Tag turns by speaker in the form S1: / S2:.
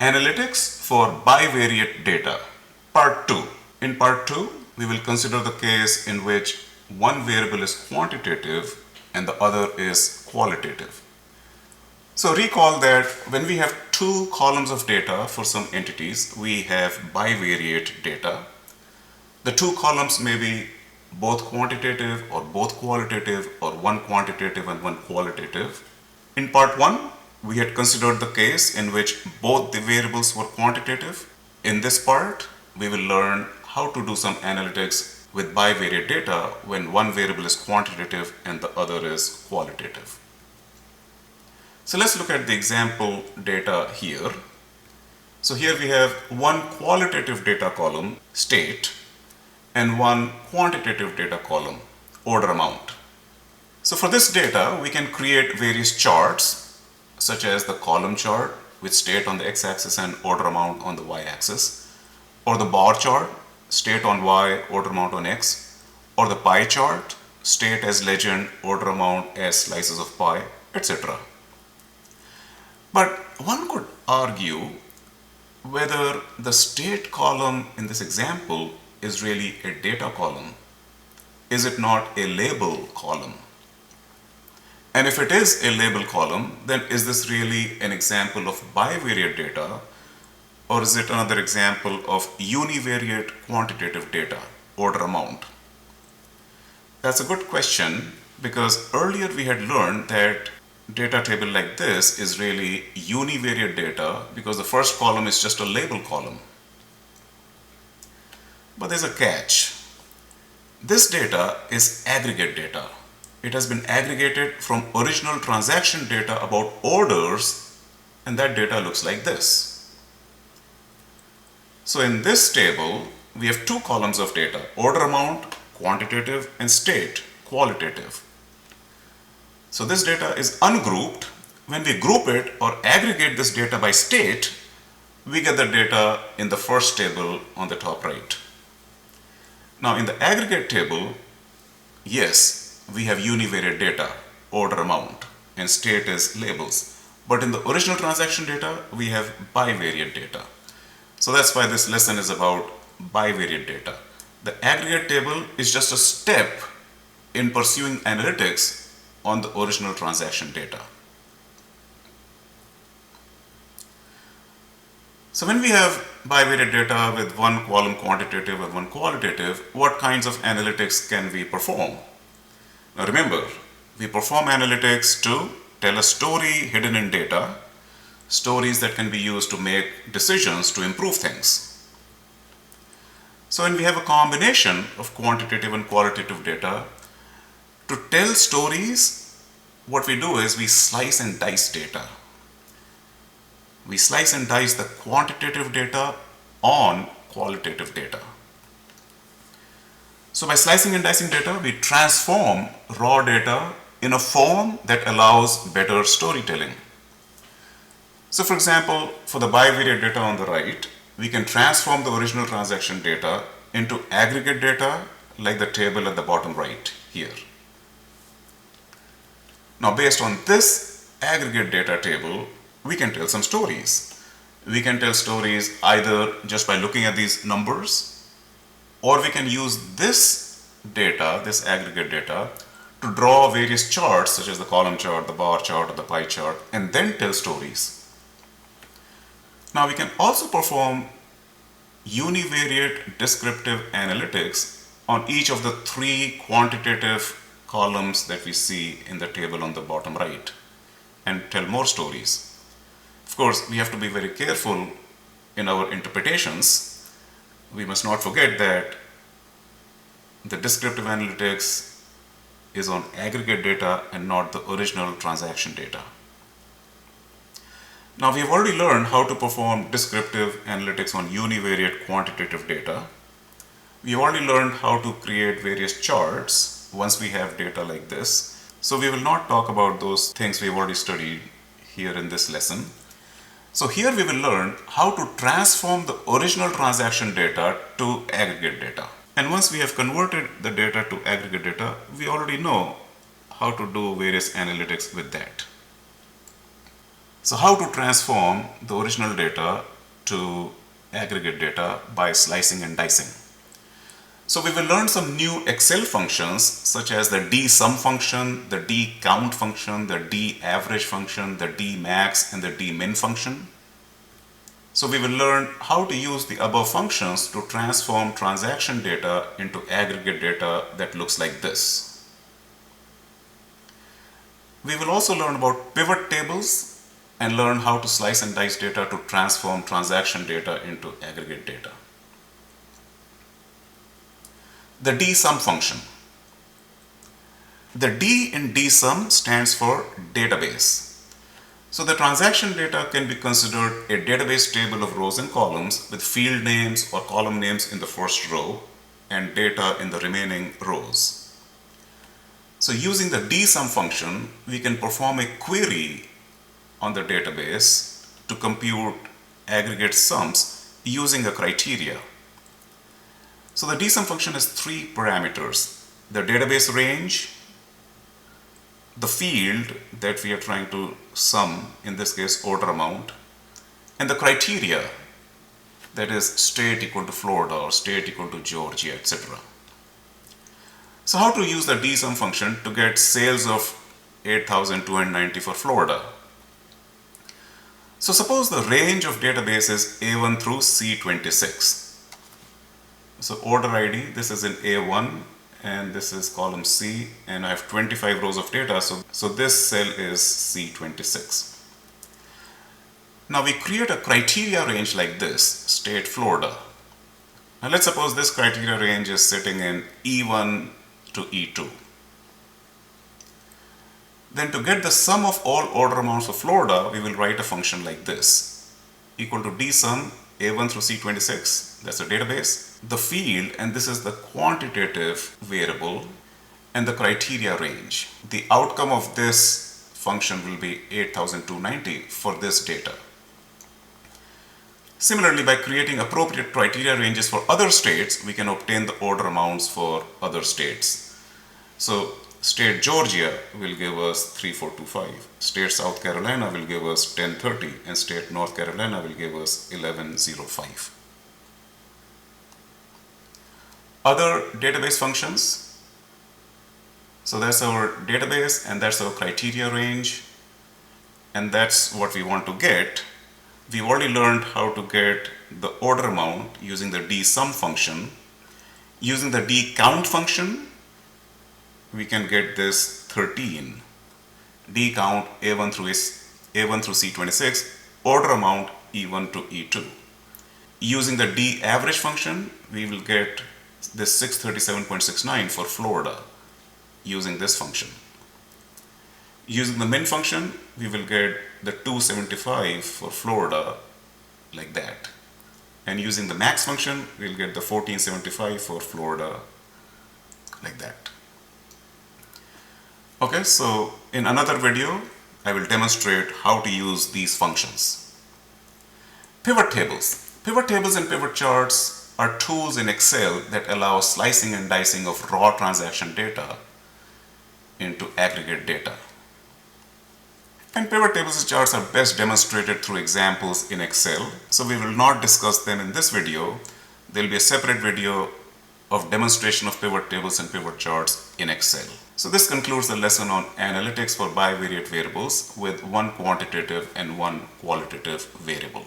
S1: Analytics for bivariate data. Part 2. In part 2, we will consider the case in which one variable is quantitative and the other is qualitative. So recall that when we have two columns of data for some entities, we have bivariate data. The two columns may be both quantitative or both qualitative or one quantitative and one qualitative. In part 1, we had considered the case in which both the variables were quantitative. In this part, we will learn how to do some analytics with bivariate data when one variable is quantitative and the other is qualitative. So let's look at the example data here. So here we have one qualitative data column, state, and one quantitative data column, order amount. So for this data, we can create various charts, such as the column chart with state on the x-axis and order amount on the y-axis, or the bar chart, state on y, order amount on x, or the pie chart, state as legend, order amount as slices of pie, etc. But one could argue whether the state column in this example is really a data column. Is it not a label column? And if it is a label column, then is this really an example of bivariate data, or is it another example of univariate quantitative data, order amount? That's a good question, because earlier we had learned that data table like this is really univariate data because the first column is just a label column. But there's a catch. This data is aggregate data. It has been aggregated from original transaction data about orders, and that data looks like this. So in this table, we have two columns of data, order amount, quantitative, and state, qualitative. So this data is ungrouped. When we group it or aggregate this data by state, we get the data in the first table on the top right. Now in the aggregate table, yes, we have univariate data, order amount, and state is labels. But in the original transaction data, we have bivariate data. So that's why this lesson is about bivariate data. The aggregate table is just a step in pursuing analytics on the original transaction data. So when we have bivariate data with one column quantitative and one qualitative, what kinds of analytics can we perform? Now remember, we perform analytics to tell a story hidden in data, stories that can be used to make decisions to improve things. So when we have a combination of quantitative and qualitative data, to tell stories, what we do is we slice and dice data. We slice and dice the quantitative data on qualitative data. So by slicing and dicing data, we transform raw data in a form that allows better storytelling. So for example, for the bivariate data on the right, we can transform the original transaction data into aggregate data like the table at the bottom right here. Now based on this aggregate data table, we can tell some stories. We can tell stories either just by looking at these numbers, or we can use this data, this aggregate data, to draw various charts such as the column chart, the bar chart, or the pie chart, and then tell stories. Now we can also perform univariate descriptive analytics on each of the three quantitative columns that we see in the table on the bottom right and tell more stories. Of course, we have to be very careful in our interpretations. We must not forget that the descriptive analytics is on aggregate data and not the original transaction data. Now we have already learned how to perform descriptive analytics on univariate quantitative data. We have already learned how to create various charts once we have data like this. So we will not talk about those things we've already studied here in this lesson. So here we will learn how to transform the original transaction data to aggregate data. And once we have converted the data to aggregate data, we already know how to do various analytics with that. So how to transform the original data to aggregate data by slicing and dicing. So we will learn some new Excel functions such as the dsum function, the dcount function, the daverage function, the dmax and the dmin function. So we will learn how to use the above functions to transform transaction data into aggregate data that looks like this. We will also learn about pivot tables and learn how to slice and dice data to transform transaction data into aggregate data. The dsum function. The D in dsum stands for database. So the transaction data can be considered a database table of rows and columns with field names or column names in the first row and data in the remaining rows. So using the dsum function, we can perform a query on the database to compute aggregate sums using a criteria. So the dsum function has three parameters: the database range, the field that we are trying to sum, in this case order amount, and the criteria, that is state equal to Florida or state equal to Georgia, etc. So how to use the dsum function to get sales of 8,290 for Florida? So suppose the range of database is A1 through C26. So order ID, this is in A1 and this is column C, and I have 25 rows of data, so this cell is C26. Now we create a criteria range like this, state Florida. Now let's suppose this criteria range is sitting in E1 to E2. Then to get the sum of all order amounts for Florida, we will write a function like this, equal to dsum A1 through C26, that's the database, the field, and this is the quantitative variable, and the criteria range. The outcome of this function will be 8,290 for this data. Similarly, by creating appropriate criteria ranges for other states, we can obtain the order amounts for other states. So state Georgia will give us 3425, state South Carolina will give us 1030, and state North Carolina will give us 1105. Other database functions. So that's our database and that's our criteria range, and that's what we want to get. We've already learned how to get the order amount using the dsum function. Using the dcount function, we can get this 13. Dcount A1 through C26, order amount E1 to E2. Using the daverage function, we will get this 637.69 for Florida using this function. Using the min function, we will get the 275 for Florida like that. And using the max function, we'll get the 1475 for Florida like that. Okay, so in another video, I will demonstrate how to use these functions. Pivot tables. Pivot tables and pivot charts are tools in Excel that allow slicing and dicing of raw transaction data into aggregate data. And pivot tables and charts are best demonstrated through examples in Excel, so we will not discuss them in this video. There will be a separate video of demonstration of pivot tables and pivot charts in Excel. So this concludes the lesson on analytics for bivariate variables with one quantitative and one qualitative variable.